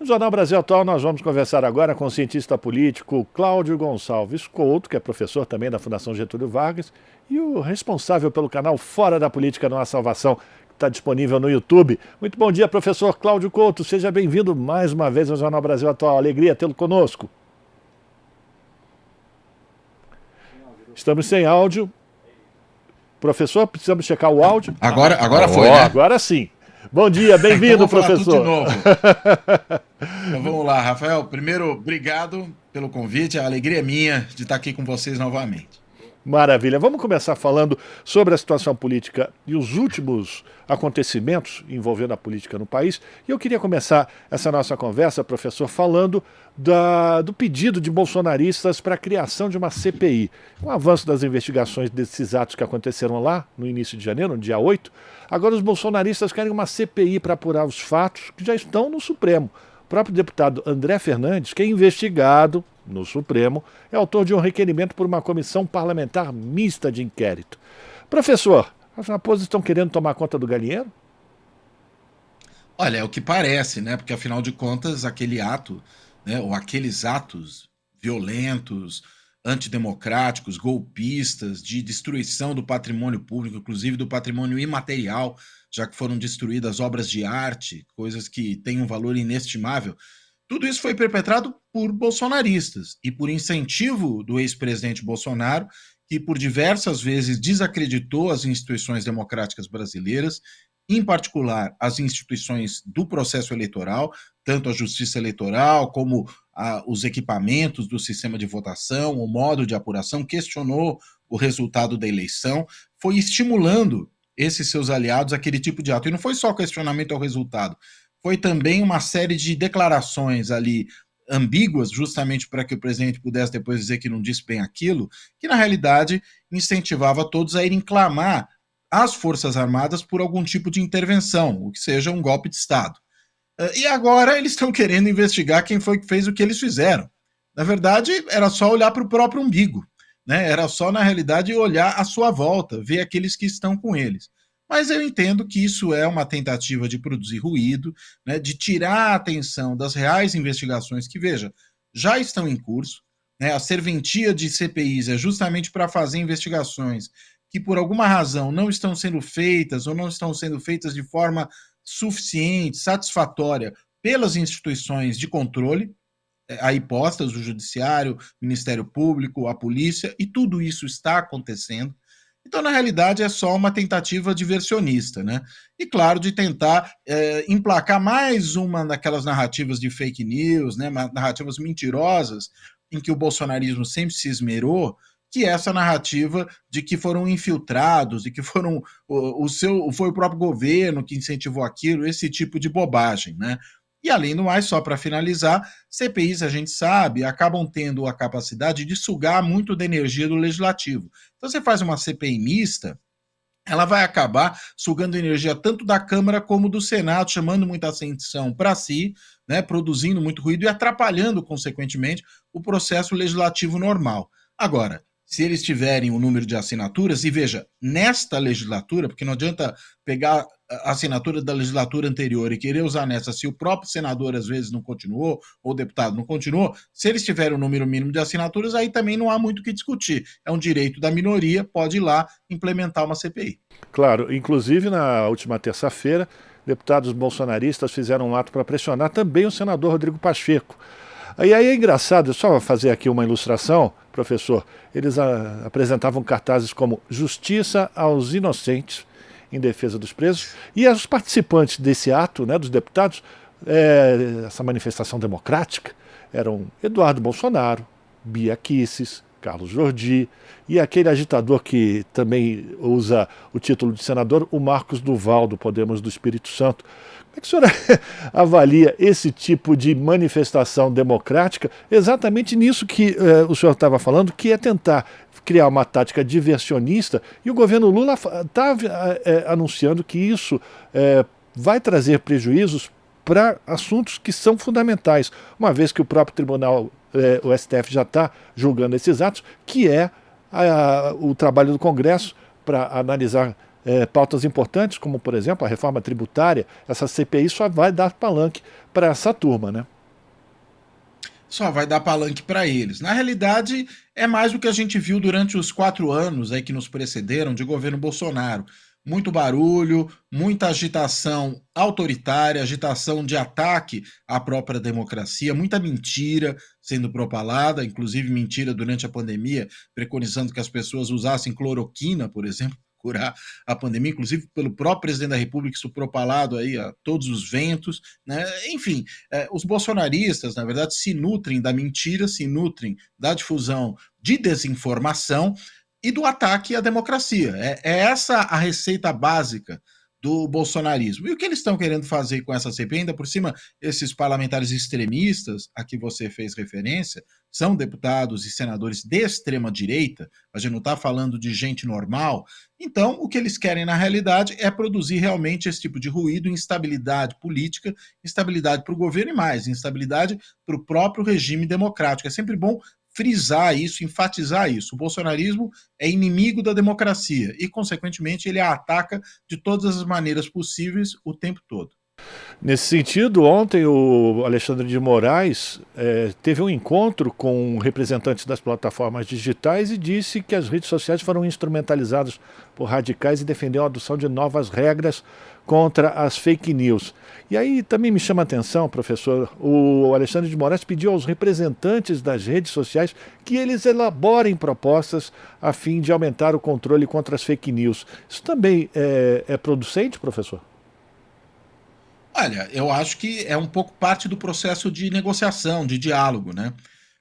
No Jornal Brasil Atual, nós vamos conversar agora com o cientista político Cláudio Gonçalves Couto, que é professor também da Fundação Getúlio Vargas, e o responsável pelo canal Fora da Política Não Há Salvação, que está disponível no YouTube. Muito bom dia, professor Cláudio Couto. Seja bem-vindo mais uma vez ao Jornal Brasil Atual. Alegria tê-lo conosco. Estamos sem áudio. Professor, precisamos checar o áudio. Agora foi, né? Agora sim. Bom dia, bem-vindo, então professor. De novo. Então vamos lá, Rafael. Primeiro, obrigado pelo convite. A alegria é minha de estar aqui com vocês novamente. Maravilha. Vamos começar falando sobre a situação política e os últimos acontecimentos envolvendo a política no país. E eu queria começar essa nossa conversa, professor, falando do pedido de bolsonaristas para a criação de uma CPI. Com o avanço das investigações desses atos que aconteceram lá no início de janeiro, no dia 8, agora os bolsonaristas querem uma CPI para apurar os fatos que já estão no Supremo. O próprio deputado André Fernandes, que é investigado no Supremo, é autor de um requerimento por uma comissão parlamentar mista de inquérito. Professor, as raposas estão querendo tomar conta do galinheiro? Olha, é o que parece, né? Porque afinal de contas, aquele ato, né, ou aqueles atos violentos, antidemocráticos, golpistas, de destruição do patrimônio público, inclusive do patrimônio imaterial, já que foram destruídas obras de arte, coisas que têm um valor inestimável. Tudo isso foi perpetrado por bolsonaristas e por incentivo do ex-presidente Bolsonaro, que por diversas vezes desacreditou as instituições democráticas brasileiras, em particular as instituições do processo eleitoral, tanto a justiça eleitoral como os equipamentos do sistema de votação, o modo de apuração, questionou o resultado da eleição, foi estimulando esses seus aliados aquele tipo de ato. E não foi só questionamento ao resultado, foi também uma série de declarações ali ambíguas, justamente para que o presidente pudesse depois dizer que não disse bem aquilo, que na realidade incentivava todos a irem clamar às Forças Armadas por algum tipo de intervenção, o que seja um golpe de Estado. E agora eles estão querendo investigar quem foi que fez o que eles fizeram. Na verdade, era só olhar para o próprio umbigo, né? Era só, na realidade, olhar à sua volta, ver aqueles que estão com eles. Mas eu entendo que isso é uma tentativa de produzir ruído, né, de tirar a atenção das reais investigações que, veja, já estão em curso. Né, a serventia de CPIs é justamente para fazer investigações que, por alguma razão, não estão sendo feitas ou não estão sendo feitas de forma suficiente, satisfatória pelas instituições de controle, aí postas, o Judiciário, o Ministério Público, a Polícia, e tudo isso está acontecendo. Então, na realidade, é só uma tentativa diversionista, né? E, claro, de tentar emplacar mais uma daquelas narrativas de fake news, né? Narrativas mentirosas, em que o bolsonarismo sempre se esmerou, que é essa narrativa de que foram infiltrados, de que foram foi o próprio governo que incentivou aquilo, esse tipo de bobagem, né? E, além do mais, só para finalizar, CPIs, a gente sabe, acabam tendo a capacidade de sugar muito da energia do legislativo. Então, você faz uma CPI mista, ela vai acabar sugando energia tanto da Câmara como do Senado, chamando muita atenção para si, né, produzindo muito ruído e atrapalhando, consequentemente, o processo legislativo normal. Agora, se eles tiverem o número de assinaturas, e veja, nesta legislatura, porque não adianta pegar a assinatura da legislatura anterior e querer usar nessa, se o próprio senador às vezes não continuou, ou o deputado não continuou, se eles tiverem o número mínimo de assinaturas, aí também não há muito o que discutir. É um direito da minoria, pode ir lá implementar uma CPI. Claro, inclusive na última terça-feira, deputados bolsonaristas fizeram um ato para pressionar também o senador Rodrigo Pacheco. E aí é engraçado, só fazer aqui uma ilustração, professor, eles apresentavam cartazes como Justiça aos Inocentes, em defesa dos presos, e os participantes desse ato, né, dos deputados, essa manifestação democrática, eram Eduardo Bolsonaro, Bia Kicis, Carlos Jordi, e aquele agitador que também usa o título de senador, o Marcos Duval, do Podemos do Espírito Santo. Como é que a senhora avalia esse tipo de manifestação democrática, exatamente nisso que o senhor estava falando, que é tentar criar uma tática diversionista, e o governo Lula está anunciando que isso vai trazer prejuízos para assuntos que são fundamentais, uma vez que o próprio tribunal, o STF, já está julgando esses atos, que é o trabalho do Congresso para analisar pautas importantes, como, por exemplo, a reforma tributária. Essa CPI só vai dar palanque para essa turma, né? só vai dar palanque para eles. Na realidade, é mais o que a gente viu durante os 4 anos aí que nos precederam de governo Bolsonaro. Muito barulho, muita agitação autoritária, agitação de ataque à própria democracia, muita mentira sendo propalada, inclusive mentira durante a pandemia, preconizando que as pessoas usassem cloroquina, por exemplo, curar a pandemia, inclusive pelo próprio presidente da República, isso propalado aí a todos os ventos, né? Enfim, os bolsonaristas, na verdade, se nutrem da mentira, se nutrem da difusão de desinformação e do ataque à democracia. É essa a receita básica do bolsonarismo. E o que eles estão querendo fazer com essa CPI, ainda por cima, esses parlamentares extremistas a que você fez referência, são deputados e senadores de extrema direita, a gente não está falando de gente normal. Então, o que eles querem na realidade é produzir realmente esse tipo de ruído, instabilidade política, instabilidade para o governo e mais, instabilidade para o próprio regime democrático. É sempre bom frisar isso, enfatizar isso. O bolsonarismo é inimigo da democracia e, consequentemente, ele a ataca de todas as maneiras possíveis o tempo todo. Nesse sentido, ontem o Alexandre de Moraes teve um encontro com representantes das plataformas digitais e disse que as redes sociais foram instrumentalizadas por radicais e defendeu a adoção de novas regras contra as fake news. E aí também me chama a atenção, professor, o Alexandre de Moraes pediu aos representantes das redes sociais que eles elaborem propostas a fim de aumentar o controle contra as fake news. Isso também é producente, professor? Olha, eu acho que é um pouco parte do processo de negociação, de diálogo, né?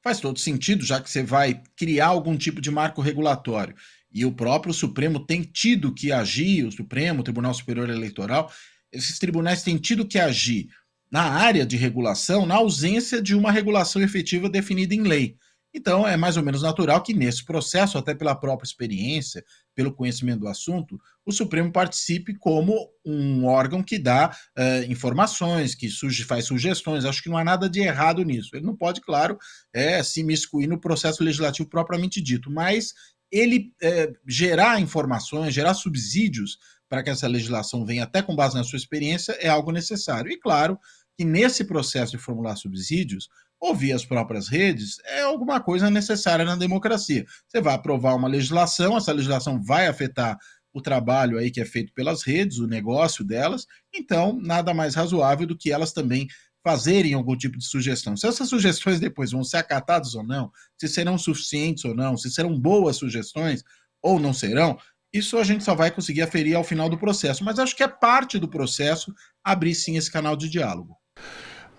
Faz todo sentido, já que você vai criar algum tipo de marco regulatório. E o próprio Supremo tem tido que agir, o Supremo, o Tribunal Superior Eleitoral, esses tribunais têm tido que agir na área de regulação, na ausência de uma regulação efetiva definida em lei. Então, é mais ou menos natural que nesse processo, até pela própria experiência, pelo conhecimento do assunto, o Supremo participe como um órgão que dá informações, que faz sugestões. Acho que não há nada de errado nisso. Ele não pode, claro, se imiscuir no processo legislativo propriamente dito, mas ele gerar informações, gerar subsídios para que essa legislação venha até com base na sua experiência é algo necessário. E claro que nesse processo de formular subsídios, ouvir as próprias redes é alguma coisa necessária na democracia. Você vai aprovar uma legislação, essa legislação vai afetar o trabalho aí que é feito pelas redes, o negócio delas, então nada mais razoável do que elas também fazerem algum tipo de sugestão. Se essas sugestões depois vão ser acatadas ou não, se serão suficientes ou não, se serão boas sugestões ou não serão, isso a gente só vai conseguir aferir ao final do processo. Mas acho que é parte do processo abrir sim esse canal de diálogo.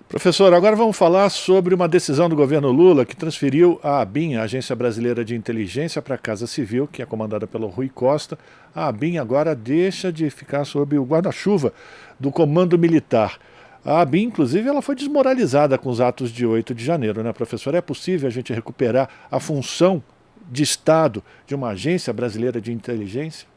Professor, agora vamos falar sobre uma decisão do governo Lula que transferiu a ABIN, a Agência Brasileira de Inteligência, para a Casa Civil, que é comandada pelo Rui Costa. A ABIN agora deixa de ficar sob o guarda-chuva do Comando Militar. A ABIN, inclusive, ela foi desmoralizada com os atos de 8 de janeiro, né, professor? É possível a gente recuperar a função de Estado de uma Agência Brasileira de Inteligência?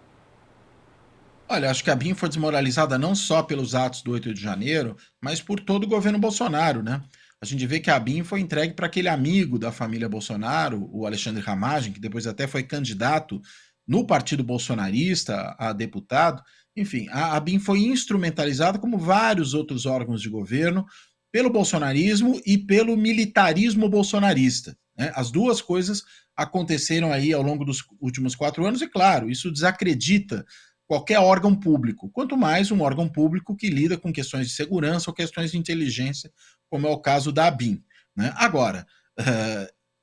Olha, acho que a BIM foi desmoralizada não só pelos atos do 8 de janeiro, mas por todo o governo Bolsonaro, né? A gente vê que a BIM foi entregue para aquele amigo da família Bolsonaro, o Alexandre Ramagem, que depois até foi candidato no partido bolsonarista a deputado. Enfim, a BIM foi instrumentalizada, como vários outros órgãos de governo, pelo bolsonarismo e pelo militarismo bolsonarista, né? As duas coisas aconteceram aí ao longo dos últimos 4 anos, e claro, isso desacredita qualquer órgão público, quanto mais um órgão público que lida com questões de segurança ou questões de inteligência, como é o caso da ABIN, né? Agora,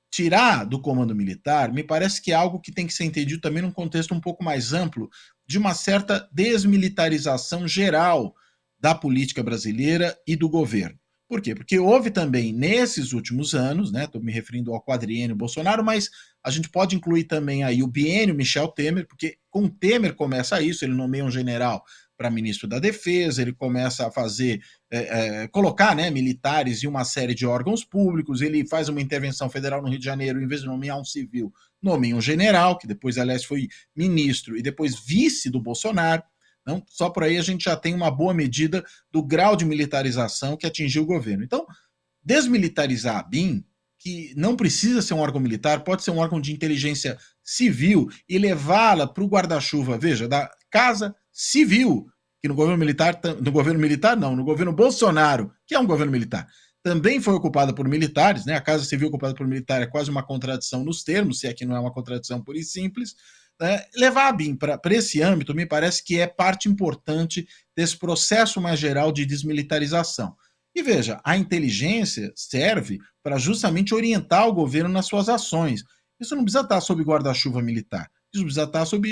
tirar do comando militar me parece que é algo que tem que ser entendido também num contexto um pouco mais amplo de uma certa desmilitarização geral da política brasileira e do governo. Por quê? Porque houve também nesses últimos anos, né? Estou me referindo ao quadriênio Bolsonaro, mas a gente pode incluir também aí o biênio Michel Temer, porque com Temer começa isso, ele nomeia um general para ministro da Defesa, ele começa a fazer, colocar, né, militares em uma série de órgãos públicos, ele faz uma intervenção federal no Rio de Janeiro, em vez de nomear um civil, nomeia um general, que depois, aliás, foi ministro e depois vice do Bolsonaro. Então, só por aí a gente já tem uma boa medida do grau de militarização que atingiu o governo. Então, desmilitarizar a BIM, que não precisa ser um órgão militar, pode ser um órgão de inteligência civil e levá-la para o guarda-chuva, veja, da Casa Civil, que no governo militar não, no governo Bolsonaro, que é um governo militar, também foi ocupada por militares, né? A Casa Civil ocupada por militar é quase uma contradição nos termos, se é que não é uma contradição pura e simples. Né? Levar a BIM para esse âmbito me parece que é parte importante desse processo mais geral de desmilitarização. E veja, a inteligência serve para justamente orientar o governo nas suas ações. Isso não precisa estar sob guarda-chuva militar. Isso precisa estar sob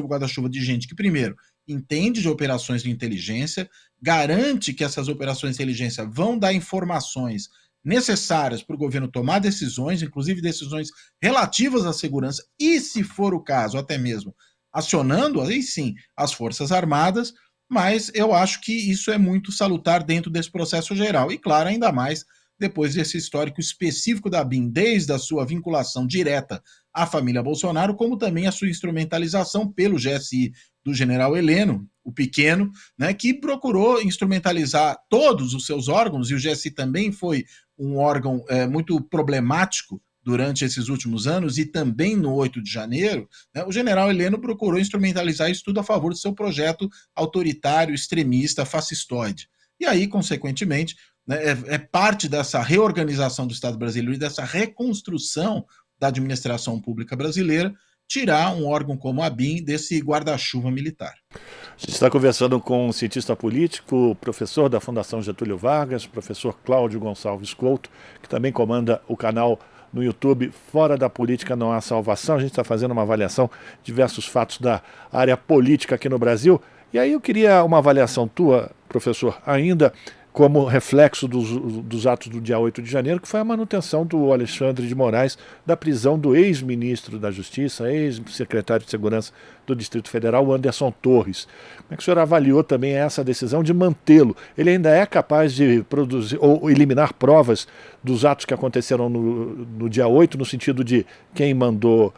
guarda-chuva de gente que, primeiro, entende de operações de inteligência, garante que essas operações de inteligência vão dar informações necessárias para o governo tomar decisões, inclusive decisões relativas à segurança, e, se for o caso, até mesmo acionando, aí sim, as Forças Armadas, mas eu acho que isso é muito salutar dentro desse processo geral. E, claro, ainda mais depois desse histórico específico da BIM, desde a sua vinculação direta à família Bolsonaro, como também a sua instrumentalização pelo GSI do general Heleno, o pequeno, né, que procurou instrumentalizar todos os seus órgãos, e o GSI também foi um órgão muito problemático durante esses últimos anos, e também no 8 de janeiro, né, o general Heleno procurou instrumentalizar isso tudo a favor do seu projeto autoritário, extremista, fascistoide. E aí, consequentemente, né, é parte dessa reorganização do Estado brasileiro e dessa reconstrução da administração pública brasileira, tirar um órgão como a BIM desse guarda-chuva militar. A gente está conversando com um cientista político, professor da Fundação Getúlio Vargas, professor Cláudio Gonçalves Couto, que também comanda o canal no YouTube Fora da Política Não Há Salvação. A gente está fazendo uma avaliação de diversos fatos da área política aqui no Brasil. E aí eu queria uma avaliação tua, professor, ainda como reflexo dos atos do dia 8 de janeiro, que foi a manutenção do Alexandre de Moraes da prisão do ex-ministro da Justiça, ex-secretário de Segurança do Distrito Federal, Anderson Torres. Como é que o senhor avaliou também essa decisão de mantê-lo? Ele ainda é capaz de produzir ou eliminar provas dos atos que aconteceram no dia 8, no sentido de quem mandou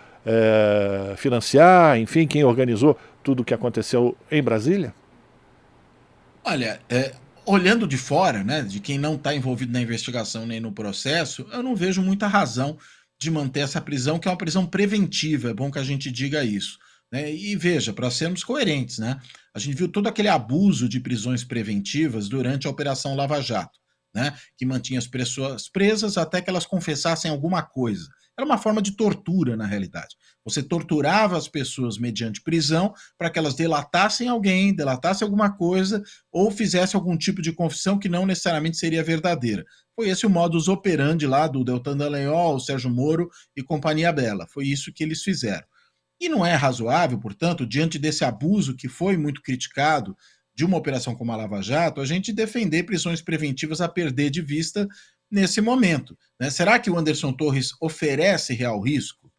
financiar, enfim, quem organizou tudo o que aconteceu em Brasília? Olha, olhando de fora, né, de quem não está envolvido na investigação nem no processo, eu não vejo muita razão de manter essa prisão, que é uma prisão preventiva, é bom que a gente diga isso. Né? E veja, para sermos coerentes, né, a gente viu todo aquele abuso de prisões preventivas durante a Operação Lava Jato, né, que mantinha as pessoas presas até que elas confessassem alguma coisa. Era uma forma de tortura, na realidade. Você torturava as pessoas mediante prisão para que elas delatassem alguém, delatassem alguma coisa, ou fizesse algum tipo de confissão que não necessariamente seria verdadeira. Foi esse o modus operandi lá do Deltan Dallagnol, Sérgio Moro e companhia bela. Foi isso que eles fizeram. E não é razoável, portanto, diante desse abuso que foi muito criticado de uma operação como a Lava Jato, a gente defender prisões preventivas a perder de vista nesse momento. Né? Será que o Anderson Torres oferece real risco?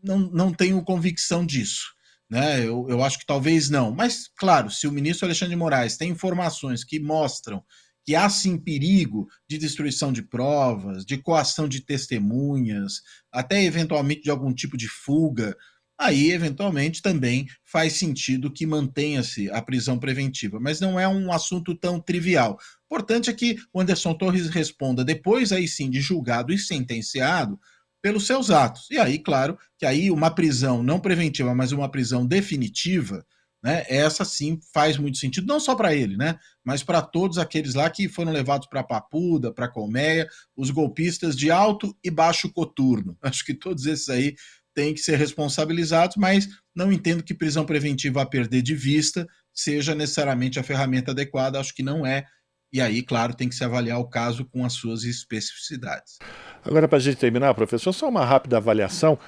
Não tenho convicção disso. Né? Eu acho que talvez não. Mas, claro, se o ministro Alexandre de Moraes tem informações que mostram que há sim perigo de destruição de provas, de coação de testemunhas, até eventualmente de algum tipo de fuga, aí eventualmente também faz sentido que mantenha-se a prisão preventiva. Mas não é um assunto tão trivial. O importante é que o Anderson Torres responda depois aí sim de julgado e sentenciado pelos seus atos. E aí, claro, que aí uma prisão não preventiva, mas uma prisão definitiva, né? Essa sim faz muito sentido, não só para ele, né? Mas para todos aqueles lá que foram levados para Papuda, para Colmeia, os golpistas de alto e baixo coturno. Acho que todos esses aí têm que ser responsabilizados, mas não entendo que prisão preventiva a perder de vista seja necessariamente a ferramenta adequada. Acho que não é. E aí, claro, tem que se avaliar o caso com as suas especificidades. Agora, para a gente terminar, professor, só uma rápida avaliação.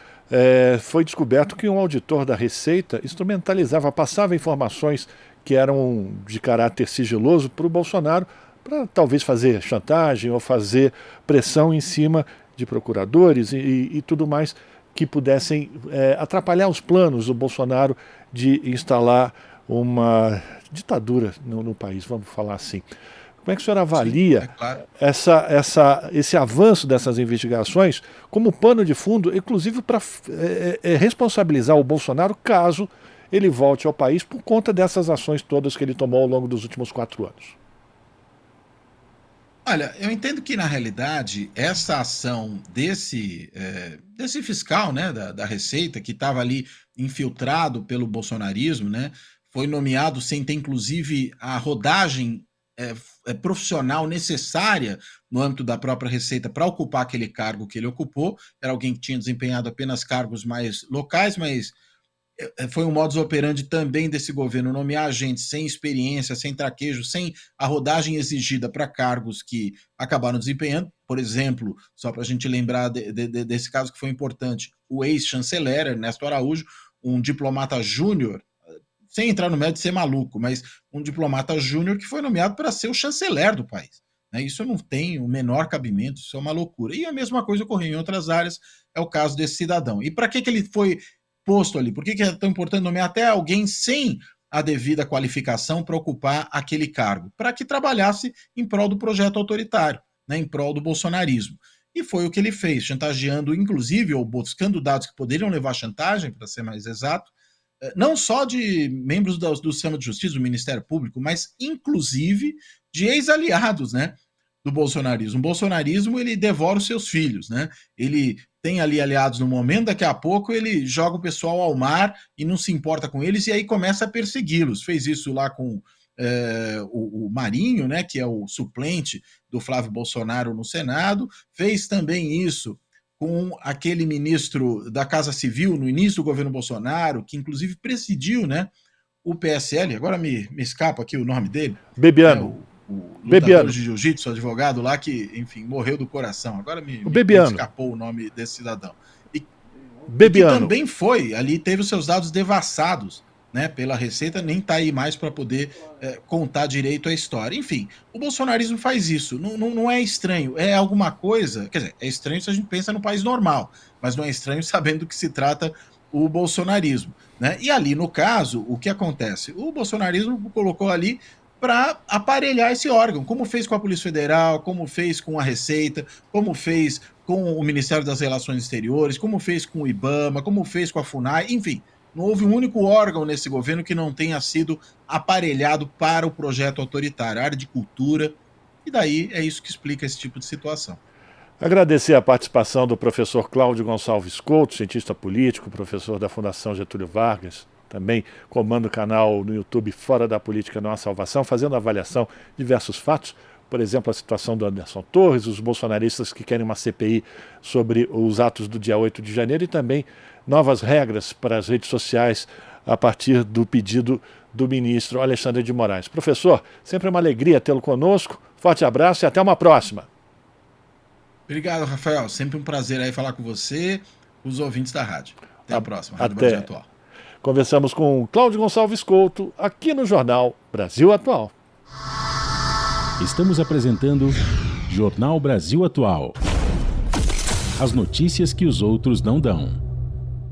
Foi descoberto que um auditor da Receita instrumentalizava, passava informações que eram de caráter sigiloso para o Bolsonaro, para talvez fazer chantagem ou fazer pressão em cima de procuradores e tudo mais que pudessem atrapalhar os planos do Bolsonaro de instalar uma ditadura no país, vamos falar assim. Como é que o senhor avalia Sim, é claro. esse avanço dessas investigações como pano de fundo, inclusive para responsabilizar o Bolsonaro caso ele volte ao país por conta dessas ações todas que ele tomou ao longo dos últimos 4 anos? Olha, eu entendo que, na realidade, essa ação desse fiscal, né, da Receita, que estava ali infiltrado pelo bolsonarismo, né, foi nomeado sem ter, inclusive, a rodagem profissional necessária no âmbito da própria Receita para ocupar aquele cargo que ele ocupou. Era alguém que tinha desempenhado apenas cargos mais locais, mas foi um modus operandi também desse governo nomear agentes sem experiência, sem traquejo, sem a rodagem exigida para cargos que acabaram desempenhando. Por exemplo, só para a gente lembrar desse caso que foi importante, o ex-chanceler Ernesto Araújo, um diplomata júnior, sem entrar no mérito de ser maluco, mas um diplomata júnior que foi nomeado para ser o chanceler do país. Isso não tem o menor cabimento, isso é uma loucura. E a mesma coisa ocorreu em outras áreas, é o caso desse cidadão. E para que ele foi posto ali? Por que é tão importante nomear até alguém sem a devida qualificação para ocupar aquele cargo? Para que trabalhasse em prol do projeto autoritário, em prol do bolsonarismo. E foi o que ele fez, chantageando, inclusive, ou buscando dados que poderiam levar à chantagem, para ser mais exato, não só de membros do Sistema de Justiça, do Ministério Público, mas inclusive de ex-aliados, do bolsonarismo. O bolsonarismo, ele devora os seus filhos, Ele tem ali aliados no momento, daqui a pouco ele joga o pessoal ao mar e não se importa com eles, e aí começa a persegui-los. Fez isso lá com o Marinho, que é o suplente do Flávio Bolsonaro no Senado, fez também isso com aquele ministro da Casa Civil no início do governo Bolsonaro, que inclusive presidiu, o PSL, agora me escapa aqui o nome dele. Bebiano. O lutador de jiu-jitsu, advogado lá, que, enfim, morreu do coração. Agora me escapou o nome desse cidadão. E que também foi, ali teve os seus dados devassados, pela Receita, nem está aí mais para poder contar direito a história. Enfim, o bolsonarismo faz isso, não é estranho, é alguma coisa, quer dizer, é estranho se a gente pensa no país normal, mas não é estranho sabendo do que se trata o bolsonarismo. E ali, no caso, o que acontece? O bolsonarismo colocou ali para aparelhar esse órgão, como fez com a Polícia Federal, como fez com a Receita, como fez com o Ministério das Relações Exteriores, como fez com o IBAMA, como fez com a FUNAI, enfim. Não houve um único órgão nesse governo que não tenha sido aparelhado para o projeto autoritário, a área de cultura, e daí é isso que explica esse tipo de situação. Agradecer a participação do professor Cláudio Gonçalves Couto, cientista político, professor da Fundação Getúlio Vargas, também comanda o canal no YouTube Fora da Política Não Há Salvação, fazendo avaliação de diversos fatos, por exemplo, a situação do Anderson Torres, os bolsonaristas que querem uma CPI sobre os atos do dia 8 de janeiro e também novas regras para as redes sociais a partir do pedido do ministro Alexandre de Moraes. Professor, sempre uma alegria tê-lo conosco. Forte abraço e até uma próxima. Obrigado, Rafael. Sempre um prazer aí falar com você, com os ouvintes da rádio. Até a próxima, Rádio Brasil Atual. Conversamos com Cláudio Gonçalves Couto, aqui no Jornal Brasil Atual. Estamos apresentando Jornal Brasil Atual. As notícias que os outros não dão.